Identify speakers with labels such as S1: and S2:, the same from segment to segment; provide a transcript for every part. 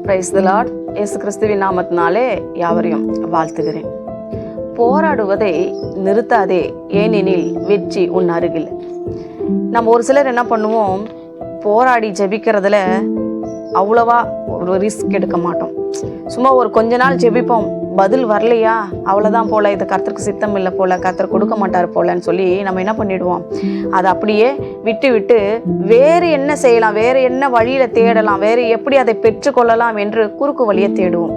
S1: Praise the Lord. இயேசு கிறிஸ்துவின் நாமத்தினாலே யாவரையும் வாழ்த்துகிறேன். போராடுவதை நிறுத்தாதே, ஏனெனில் வெற்றி உன் அருகில். நம்ம ஒரு சிலர் என்ன பண்ணுவோம், போராடி ஜெபிக்கிறதுல அவ்வளவா ஒரு ரிஸ்க் எடுக்க மாட்டோம். சும்மா ஒரு கொஞ்ச நாள் ஜெபிப்போம், பதில் வரலையா அவ்வளோதான் போல், இது கர்த்தருக்கு சித்தம் இல்லை போல், கர்த்தர் கொடுக்க மாட்டார் போலன்னு சொல்லி நம்ம என்ன பண்ணிடுவோம், அதை அப்படியே விட்டு வேறு என்ன செய்யலாம், வேறு என்ன வழியில் தேடலாம், வேறு எப்படி அதை பெற்றுக்கொள்ளலாம் என்று குறுக்கு வழியை தேடுவோம்.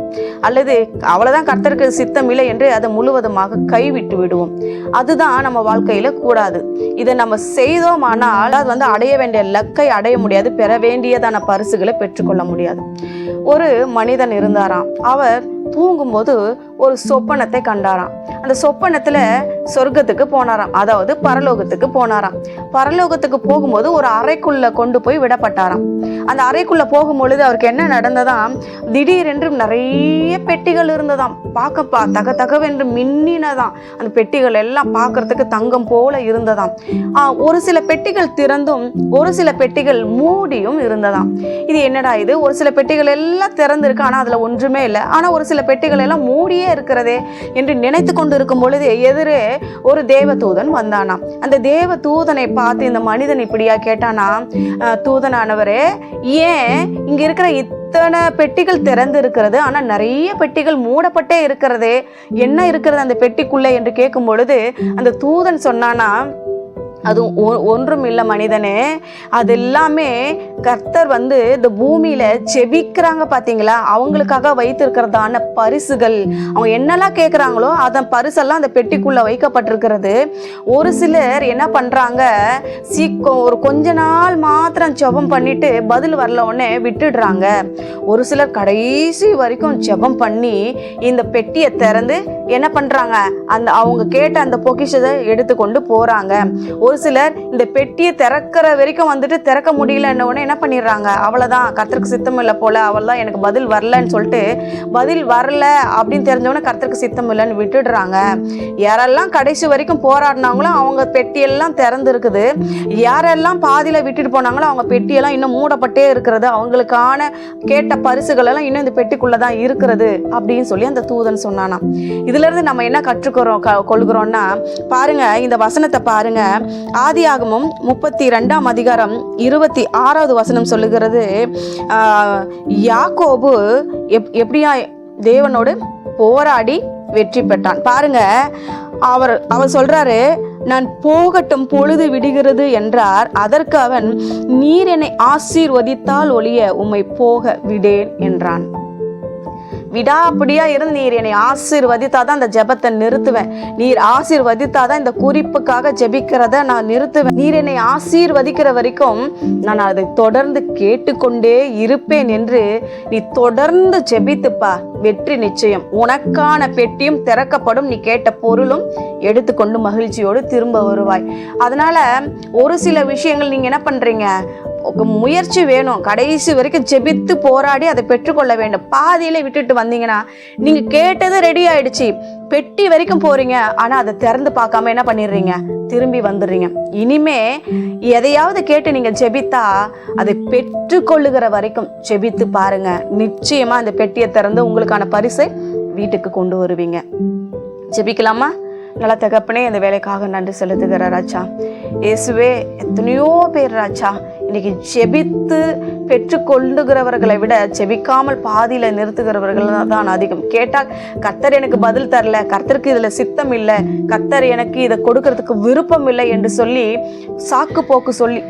S1: அல்லது அவ்வளோதான் கர்த்தருக்கு சித்தம் இல்லை என்று அதை முழுவதுமாக கைவிட்டு விடுவோம். அதுதான் நம்ம வாழ்க்கையில் கூடாது. இதை நம்ம செய்தோமானால் அது அடைய வேண்டிய லக்கை அடைய முடியாது, பெற வேண்டியதான பரிசுகளை பெற்றுக்கொள்ள முடியாது. ஒரு மனிதன் இருந்தாராம். அவர் தூங்கும்போது ஒரு சொப்பனத்தை கண்டாராம். அந்த சொப்பனத்துல சொர்க்கத்துக்கு போனாராம், அதாவது பரலோகத்துக்கு போனாராம். பரலோகத்துக்கு போகும்போது ஒரு அறைக்குள்ள கொண்டு போய் விடப்பட்டாராம். அந்த அறைக்குள்ள போகும்பொழுது அவருக்கு என்ன நடந்ததாம், திடீரென்று நிறைய பெட்டிகள் இருந்ததாம். பார்க்க தக தகவென்று மின்னினதாம். அந்த பெட்டிகள் எல்லாம் பார்க்கறதுக்கு தங்கம் போல இருந்ததாம். ஒரு சில பெட்டிகள் திறந்தும் ஒரு சில பெட்டிகள் மூடியும் இருந்ததாம். இது என்னடா இது, ஒரு சில பெட்டிகள் எல்லாம் திறந்திருக்கு, ஆனா அதுல ஒன்றுமே இல்லை, ஆனா ஒரு சில பெட்டிகள் எல்லாம் மூடியே இருக்கிறதே என்று நினைத்து கொண்டு இருக்கும் பொழுது எதிரே ஒரு தேவதூதன் வந்தானாம். அந்த தேவதூதனை பார்த்து இந்த மனிதன் இப்படியா கேட்டானா, தூதனானவரே, ஏன் இங்க இருக்கிற இத்தனை பெட்டிகள் திறந்து இருக்கிறது, ஆனா நிறைய பெட்டிகள் மூடப்பட்டே இருக்கிறதே, என்ன இருக்கிறது அந்த பெட்டிக்குள்ள என்று கேட்கும் பொழுது அந்த தூதன் சொன்னானா, அது ஒன்றும் இல்லை மனிதனே, அது எல்லாமே கர்த்தர் இந்த பூமியில செபிக்கிறாங்க பார்த்தீங்களா, அவங்களுக்காக வைத்திருக்கிறதான பரிசுகள். அவங்க என்னெல்லாம் கேட்குறாங்களோ அதன் பரிசெல்லாம் அந்த பெட்டிக்குள்ள வைக்கப்பட்டிருக்கிறது. ஒரு சிலர் என்ன பண்றாங்க, ஒரு கொஞ்ச நாள் மாத்திரம் ஜெபம் பண்ணிட்டு பதில் வரல உடனே விட்டுடுறாங்க. ஒரு சிலர் கடைசி வரைக்கும் ஜெபம் பண்ணி இந்த பெட்டியை திறந்து என்ன பண்றாங்க, அவங்க கேட்ட அந்த பொக்கிஷத்தை எடுத்துக்கொண்டு போறாங்க. ஒரு சிலர் இந்த பெட்டியை திறக்கிற வரைக்கும் திறக்க முடியலன்னு உடனே என்ன பண்ணிடுறாங்க, அவ்வளவுதான் கர்த்தருக்கு சித்தம் இல்லை போல, அவள்தான் எனக்கு பதில் வரலன்னு சொல்லிட்டு, பதில் வரல அப்படின்னு தெரிஞ்சவொடனே கர்த்தருக்கு சித்தம் இல்லைன்னு விட்டுடுறாங்க. யாரெல்லாம் கடைசி வரைக்கும் போராடினாங்களோ அவங்க பெட்டியெல்லாம் திறந்து இருக்குது, யாரெல்லாம் பாதியில விட்டுட்டு போனாங்களோ அவங்க பெட்டியெல்லாம் இன்னும் மூடப்பட்டே இருக்கிறது, அவங்களுக்கான கேட்ட பரிசுகள் எல்லாம் இன்னும் இந்த பெட்டிக்குள்ளதான் இருக்கிறது அப்படின்னு சொல்லி அந்த தூதன் சொன்னானா. இதுல இருந்து நம்ம என்ன கொள்கிறோம்னா, பாருங்க இந்த வசனத்தை பாருங்க. ஆதியாகமம் 32ஆம் அதிகாரம் 26வது வசனம் சொல்லுகிறது, யாக்கோபு எப்படியா தேவனோடு போராடி வெற்றி பெற்றான். பாருங்க, அவர் சொல்றாரு, நான் போகட்டும் பொழுது விடுகிறது என்றார். அதற்கு அவன், நீர் என்னை ஆசீர்வதித்தால் ஒழிய உம்மை போக விடேன் என்றான். விடாப்படியா இருந்து நீர் என்னை ஆசீர்வதித்தாதான் அந்த ஜெபத்தை நிறுத்துவேன், நீர் ஆசீர்வதித்தாதான் இந்த குறிப்புக்காக ஜெபிக்கிறத நான் நிறுத்துவேன், நீர் என்னை ஆசீர்வதிக்கிற வரைக்கும் நான் அதை தொடர்ந்து கேட்டுக்கொண்டே இருப்பேன் என்று நீ தொடர்ந்து ஜெபித்துப்பா, வெற்றி நிச்சயம். உனக்கான பெட்டியும் திறக்கப்படும், நீ கேட்ட பொருளும் எடுத்துக்கொண்டு மகிழ்ச்சியோடு திரும்ப வருவாய். அதனால ஒரு சில விஷயங்கள் நீங்க என்ன பண்றீங்க, முயற்சி வேணும், கடைசி வரைக்கும் ஜெபித்து போராடி அதை பெற்றுக்கொள்ள வேண்டும். பாதியில விட்டுட்டு வந்தீங்கன்னா நீங்க கேட்டது ரெடி ஆயிடுச்சு, பெட்டி வரைக்கும் போறீங்க, ஆனா அதை திறந்து பார்க்காம என்ன பண்ணிடுறீங்க, திரும்பி வந்துடுறீங்க. இனிமே எதையாவது கேட்டு நீங்க ஜெபித்தா அதை பெற்றுக்கொள்ளுகிற வரைக்கும் ஜெபித்து பாருங்க, நிச்சயமா அந்த பெட்டியை திறந்து உங்களுக்கான பரிசை வீட்டுக்கு கொண்டு வருவீங்க. ஜெபிக்கலாமா? நல்ல தகப்பனே, இந்த வேலைக்காக நன்றி செலுத்துகிற ராஜா. இயேசுவே, எத்தனையோ பேர் ராஜா இன்னைக்கு ஜெபித்து பெற்றுக்கொள்ளுகிறவர்களை விட ஜெபிக்காமல் பாதியில நிறுத்துகிறவர்கள் தான் அதிகம். கேட்டால் கர்த்தர் எனக்கு பதில் தரல, கர்த்தருக்கு இதுல சித்தம் இல்லை, கர்த்தர் எனக்கு இதை கொடுக்கறதுக்கு விருப்பம் இல்லை என்று சொல்லி சாக்கு போக்கு சொல்லி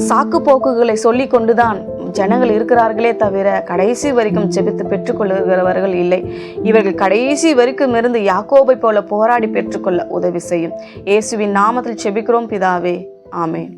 S1: சாக்கு போக்குகளை சொல்லி கொண்டுதான் ஜனங்கள் இருக்கிறார்களே தவிர கடைசி வரைக்கும் ஜெபித்து பெற்றுக்கொள்ளுகிறவர்கள் இல்லை. இவர்கள் கடைசி வரைக்கும் இருந்து யாக்கோபை போல போராடி பெற்றுக்கொள்ள உதவி செய்யும். இயேசுவின் நாமத்தில் ஜெபிக்கிறோம் பிதாவே, ஆமென்.